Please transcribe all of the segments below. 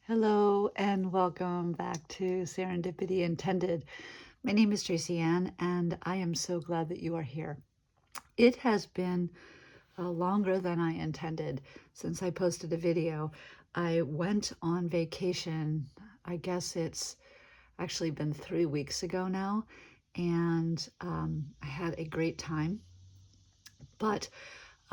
Hello and welcome back to Serendipity Intended. My name is Tracy Ann and I am so glad that you are here. It has been longer than I intended since I posted a video. I went on vacation, I guess it's actually been 3 weeks ago now, and I had a great time. But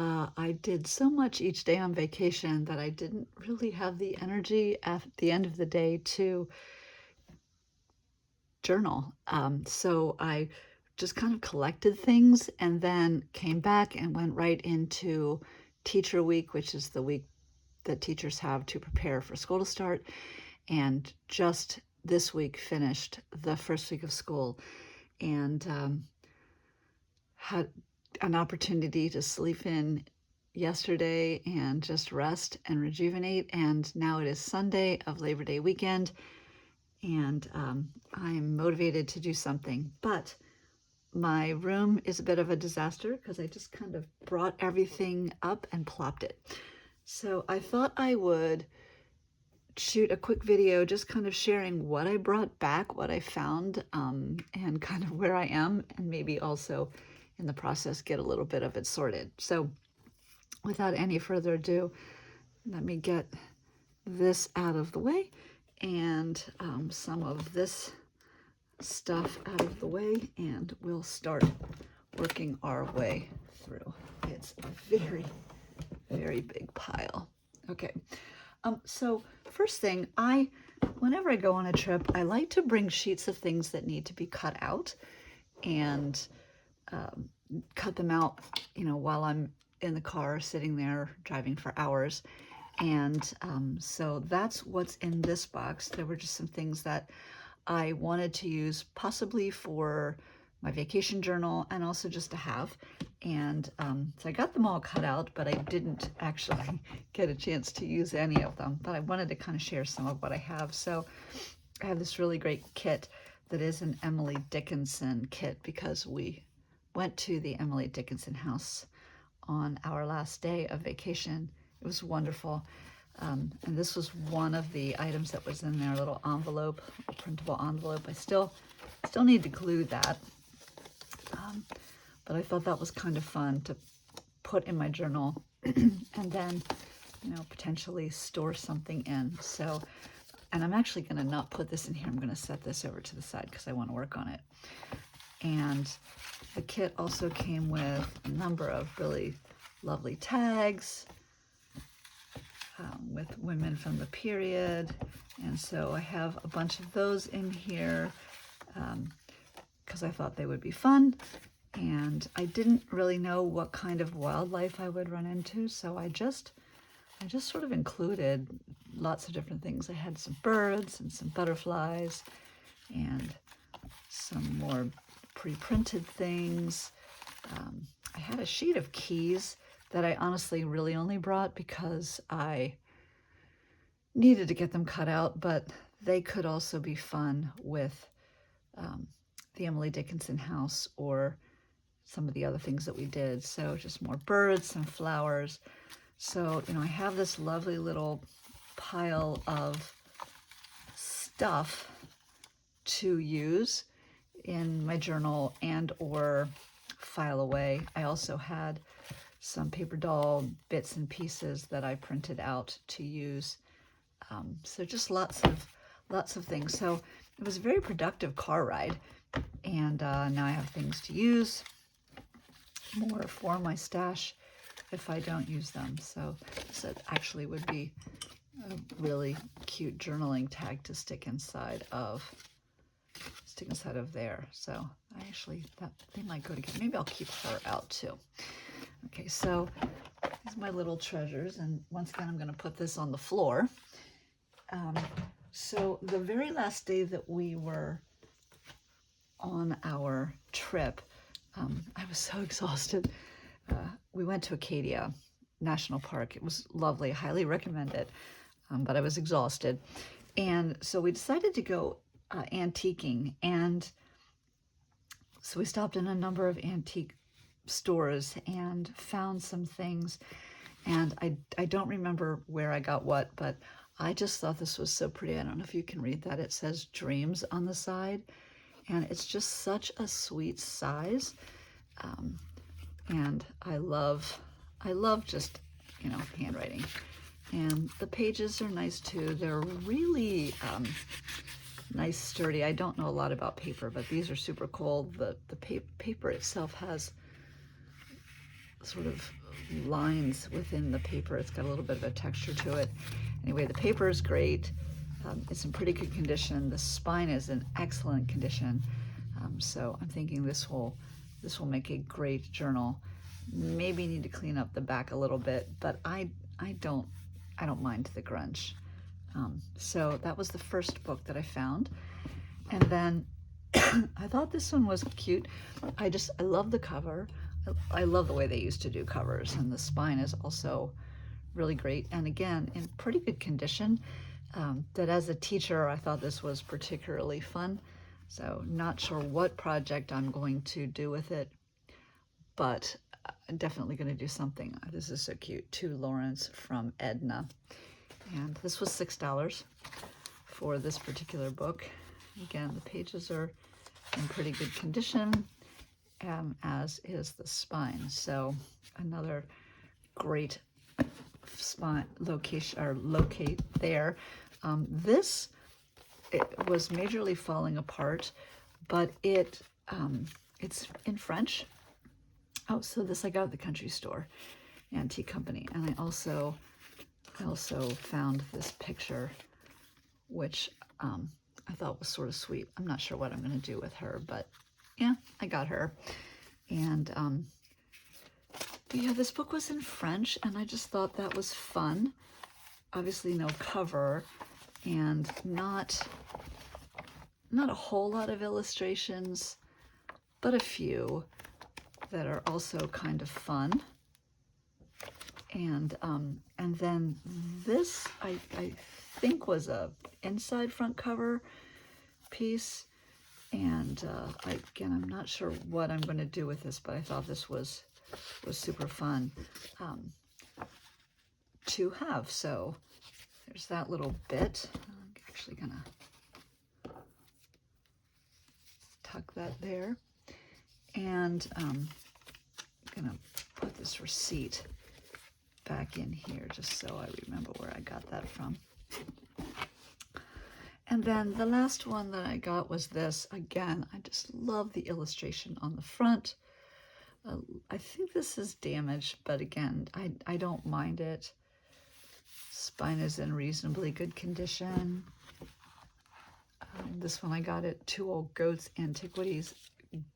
I did so much each day on vacation that I didn't really have the energy at the end of the day to journal. So I just kind of collected things and then came back and went right into Teacher Week, which is the week that teachers have to prepare for school to start. And just this week finished the first week of school and had an opportunity to sleep in yesterday and just rest and rejuvenate. And now it is Sunday of Labor Day weekend, and I'm motivated to do something. But my room is a bit of a disaster because I just kind of brought everything up and plopped it. So I thought I would shoot a quick video just kind of sharing what I brought back, what I found, and kind of where I am, and maybe also in the process get a little bit of it sorted. So without any further ado, let me get this out of the way and some of this stuff out of the way, and we'll start working our way through. It's a very, very big pile. Okay, so first thing, whenever I go on a trip, I like to bring sheets of things that need to be cut out and cut them out, while I'm in the car sitting there driving for hours. And so that's what's in this box. There were just some things that I wanted to use possibly for my vacation journal and also just to have. And so I got them all cut out, but I didn't actually get a chance to use any of them. But I wanted to kind of share some of what I have. So I have this really great kit that is an Emily Dickinson kit because we went to the Emily Dickinson house on our last day of vacation. It was wonderful. And this was one of the items that was in their little envelope, a printable envelope. I still need to glue that. But I thought that was kind of fun to put in my journal and then, potentially store something in. So, and I'm actually going to not put this in here. I'm going to set this over to the side because I want to work on it. And the kit also came with a number of really lovely tags with women from the period. And so I have a bunch of those in here because I thought they would be fun. And I didn't really know what kind of wildlife I would run into, so I just sort of included lots of different things. I had some birds and some butterflies and some more pre-printed things. I had a sheet of keys that I honestly really only brought because I needed to get them cut out, but they could also be fun with the Emily Dickinson house or some of the other things that we did. So just more birds, some flowers. So, I have this lovely little pile of stuff to use in my journal and or file away. I also had some paper doll bits and pieces that I printed out to use. So just lots of things. So it was a very productive car ride, and now I have things to use, more for my stash if I don't use them. So this actually would be a really cute journaling tag to stick inside of there. So they might go together. Maybe I'll keep her out too. Okay, so these are my little treasures, and once again I'm going to put this on the floor. So the very last day that we were on our trip, I was so exhausted. We went to Acadia National Park. It was lovely. I highly recommend it, but I was exhausted. And so we decided to go antiquing. And so we stopped in a number of antique stores and found some things. And I don't remember where I got what, but I just thought this was so pretty. I don't know if you can read that. It says dreams on the side, and it's just such a sweet size. And I love just, handwriting. And the pages are nice too. They're really nice, sturdy. I don't know a lot about paper, but these are super cool. The paper itself has sort of lines within the paper. It's got a little bit of a texture to it. Anyway, the paper is great. It's in pretty good condition. The spine is in excellent condition. So I'm thinking this will make a great journal. Maybe need to clean up the back a little bit, but I don't mind the grunge. So that was the first book that I found. And then I thought this one was cute. I love the cover. I love the way they used to do covers, and the spine is also really great. And again, in pretty good condition. That as a teacher, I thought this was particularly fun. So not sure what project I'm going to do with it, but I'm definitely going to do something. This is so cute. To Lawrence from Edna. And this was $6 for this particular book. Again, the pages are in pretty good condition, as is the spine. So another great spine location, or locate there. It was majorly falling apart, but it's in French. Oh, so this I got at the country store, antique company. And I also found this picture, which I thought was sort of sweet. I'm not sure what I'm going to do with her, but yeah, I got her. And yeah, this book was in French, and I just thought that was fun. Obviously no cover, and not a whole lot of illustrations, but a few that are also kind of fun. And then this I think was a inside front cover piece. And again, I'm not sure what I'm going to do with this, but I thought this was super fun to have. So there's that little bit. I'm actually gonna tuck that there, and I'm gonna put this receipt back in here just so I remember where I got that from. And then the last one that I got was this. Again, I just love the illustration on the front. I think this is damaged, but again, I don't mind it. Spine is in reasonably good condition. This one I got at Two Old Goats Antiquities.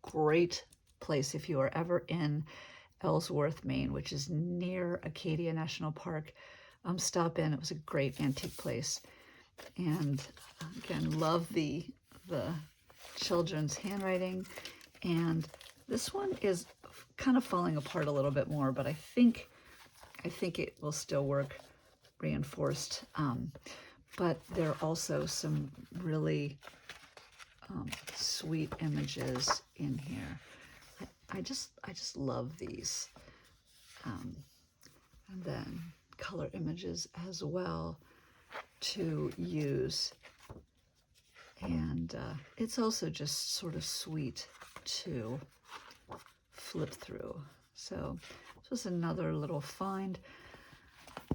Great place if you are ever in Ellsworth, Maine, which is near Acadia National Park. Stop in. It was a great antique place. And again, love the children's handwriting. And this one is kind of falling apart a little bit more, but I think it will still work reinforced. But there are also some really sweet images in here. I just love these. And then color images as well to use. And it's also just sort of sweet to flip through. So this was another little find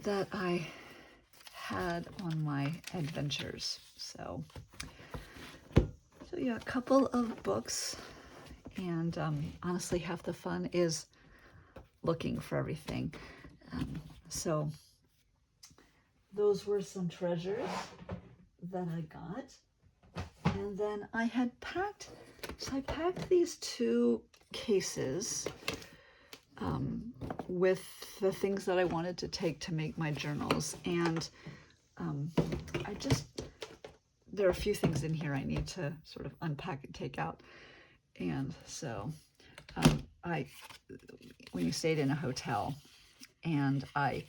that I had on my adventures. So yeah, a couple of books, and honestly, half the fun is looking for everything. So those were some treasures that I got. And then I packed these two cases with the things that I wanted to take to make my journals. And there are a few things in here I need to sort of unpack and take out. And so when you stayed in a hotel, and I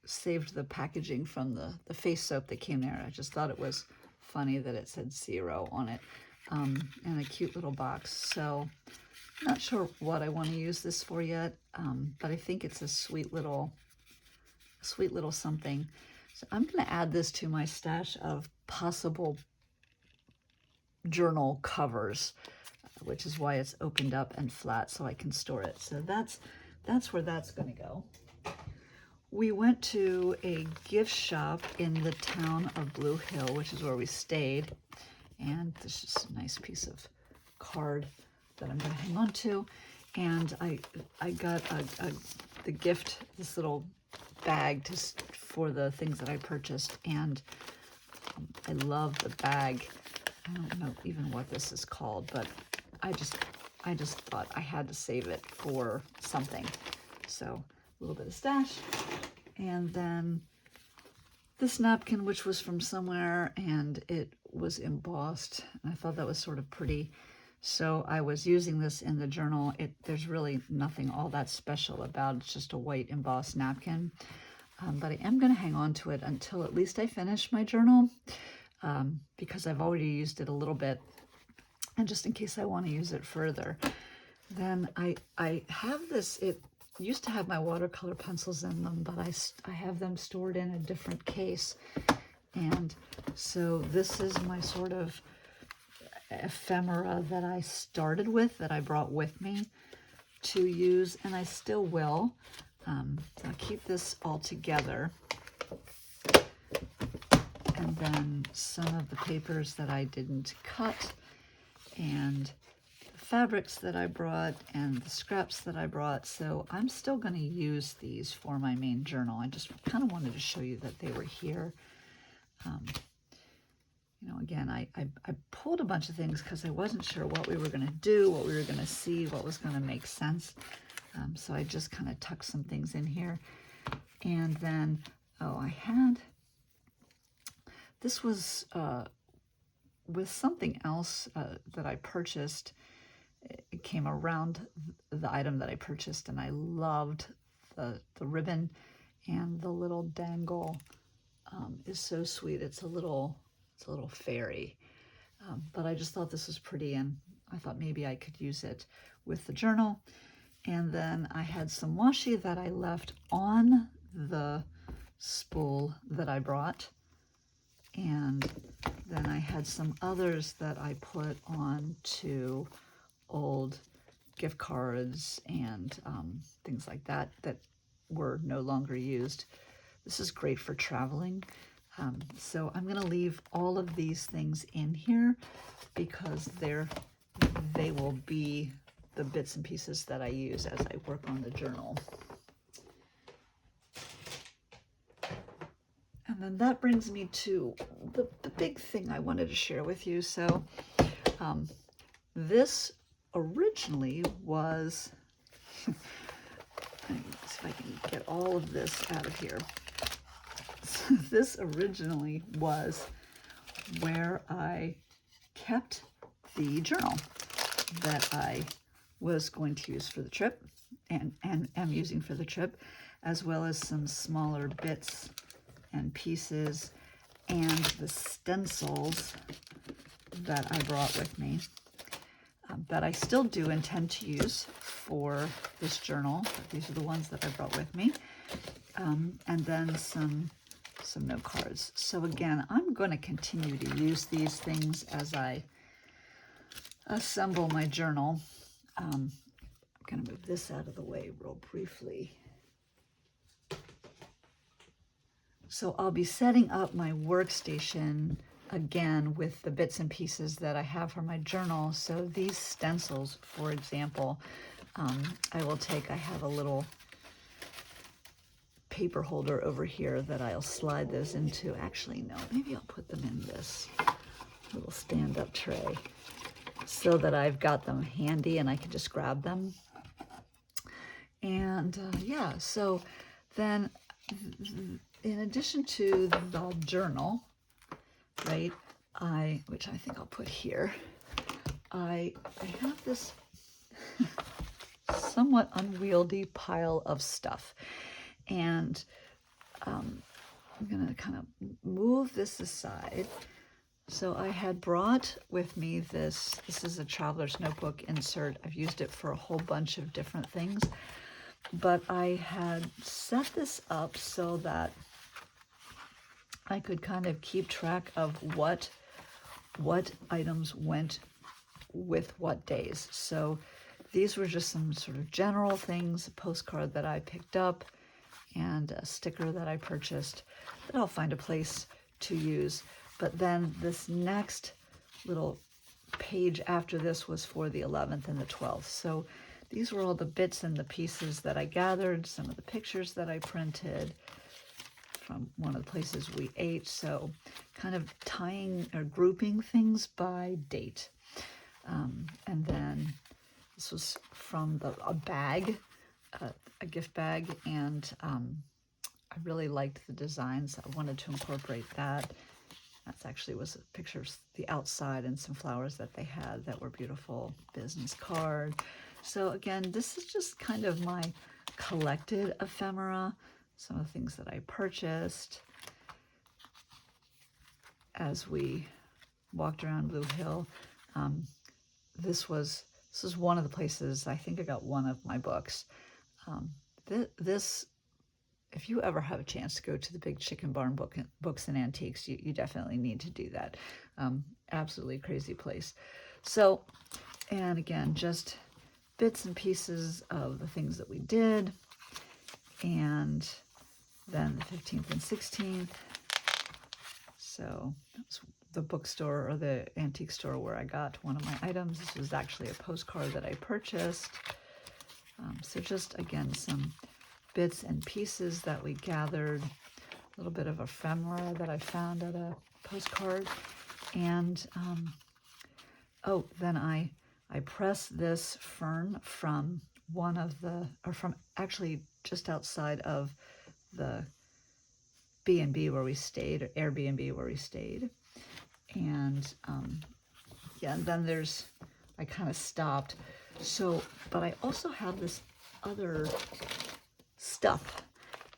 saved the packaging from the face soap that came there. I just thought it was funny that it said 0 on it, and a cute little box. So I'm not sure what I want to use this for yet, but I think it's a sweet little something. So I'm going to add this to my stash of possible journal covers, which is why it's opened up and flat so I can store it. So that's where that's going to go. We went to a gift shop in the town of Blue Hill, which is where we stayed. And this is a nice piece of card that I'm going to hang on to. And I got the gift, this little bag for the things that I purchased. And I love the bag. I don't know even what this is called, but I just thought I had to save it for something. So a little bit of stash. And then this napkin, which was from somewhere, and it was embossed. I thought that was sort of pretty. So I was using this in the journal. There's really nothing all that special about it. It's just a white embossed napkin. But I am going to hang on to it until at least I finish my journal, because I've already used it a little bit. And just in case I want to use it further. Then I have this, it used to have my watercolor pencils in them, but I have them stored in a different case. And so this is my sort of ephemera that I started with, that I brought with me to use, and I still will. So I'll keep this all together. And then some of the papers that I didn't cut, and the fabrics that I brought, and the scraps that I brought. So I'm still going to use these for my main journal. I just kind of wanted to show you that they were here. You know, again, I pulled a bunch of things because I wasn't sure what we were going to do, what we were going to see, what was going to make sense. So I just kind of tucked some things in here. And then, this was with something else that I purchased. It came around the item that I purchased, and I loved the ribbon, and the little dangle is so sweet. It's a little fairy, but I just thought this was pretty, and I thought maybe I could use it with the journal. And then I had some washi that I left on the spool that I brought, and then I had some others that I put on to old gift cards and things like that that were no longer used. This is great for traveling. So I'm going to leave all of these things in here because they will be the bits and pieces that I use as I work on the journal. And then that brings me to the big thing I wanted to share with you. So this originally was, let me see if I can get all of this out of here. So this originally was where I kept the journal that I was going to use for the trip and am using for the trip, as well as some smaller bits and pieces and the stencils that I brought with me that I still do intend to use for this journal. These are the ones that I brought with me, and then some note cards. So again, I'm going to continue to use these things as I assemble my journal. I'm going to move this out of the way real briefly. So I'll be setting up my workstation again with the bits and pieces that I have for my journal. So these stencils, for example, I have a little paper holder over here that I'll slide those into. Actually, no, maybe I'll put them in this little stand-up tray so that I've got them handy and I can just grab them. And yeah, so then in addition to the journal, right, which I think I'll put here, I have this somewhat unwieldy pile of stuff. And I'm going to kind of move this aside. So I had brought with me this is a traveler's notebook insert. I've used it for a whole bunch of different things, but I had set this up so that I could kind of keep track of what items went with what days. So these were just some sort of general things, a postcard that I picked up and a sticker that I purchased that I'll find a place to use. But then this next little page after this was for the 11th and the 12th. So these were all the bits and the pieces that I gathered, some of the pictures that I printed from one of the places we ate. So kind of tying or grouping things by date. And then this was from a bag, a gift bag, and I really liked the designs. I wanted to incorporate that. That actually was a picture of the outside and some flowers that they had that were beautiful. Business card. So again, this is just kind of my collected ephemera, some of the things that I purchased as we walked around Blue Hill. This was one of the places I think I got one of my books. This, if you ever have a chance to go to the Big Chicken Barn Books and Antiques, you definitely need to do that. Absolutely crazy place. So, and again, just bits and pieces of the things that we did. And then the 15th and 16th. So that's the bookstore or the antique store where I got one of my items. This was actually a postcard that I purchased. So just, again, some bits and pieces that we gathered, a little bit of ephemera that I found at a postcard. And, oh, then I pressed this fern from one of the, or from actually just outside of the B&B where we stayed, or Airbnb where we stayed. And yeah, and then there's, I kind of stopped. So, but I also have this other stuff.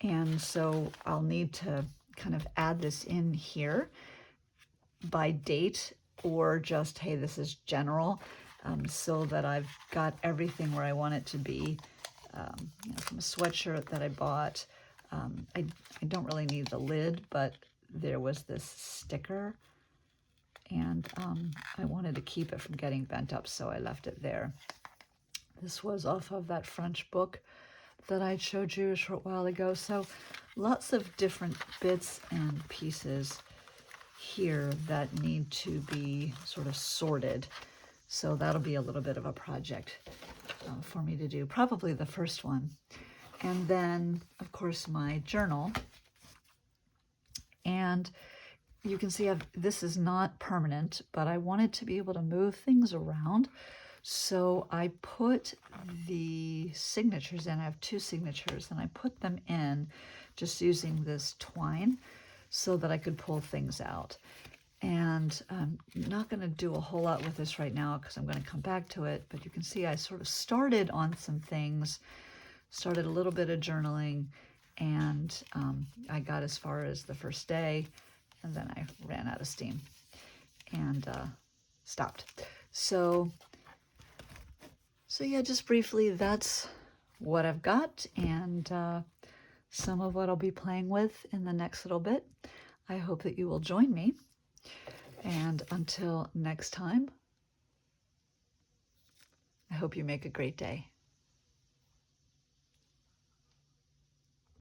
And so I'll need to kind of add this in here by date, or just, hey, this is general, so that I've got everything where I want it to be. You know, from a sweatshirt that I bought. I don't really need the lid, but there was this sticker, and I wanted to keep it from getting bent up, so I left it there. This was off of that French book that I showed you a short while ago. So lots of different bits and pieces here that need to be sort of sorted. So that'll be a little bit of a project for me to do, probably the first one. And then, of course, my journal. And you can see this is not permanent, but I wanted to be able to move things around. So I put the signatures in. I have 2 signatures, and I put them in just using this twine so that I could pull things out. And I'm not going to do a whole lot with this right now because I'm going to come back to it. But you can see I sort of started on some things, started a little bit of journaling, and I got as far as the first day, and then I ran out of steam and stopped. So yeah, just briefly, that's what I've got, and some of what I'll be playing with in the next little bit. I hope that you will join me. And until next time, I hope you make a great day.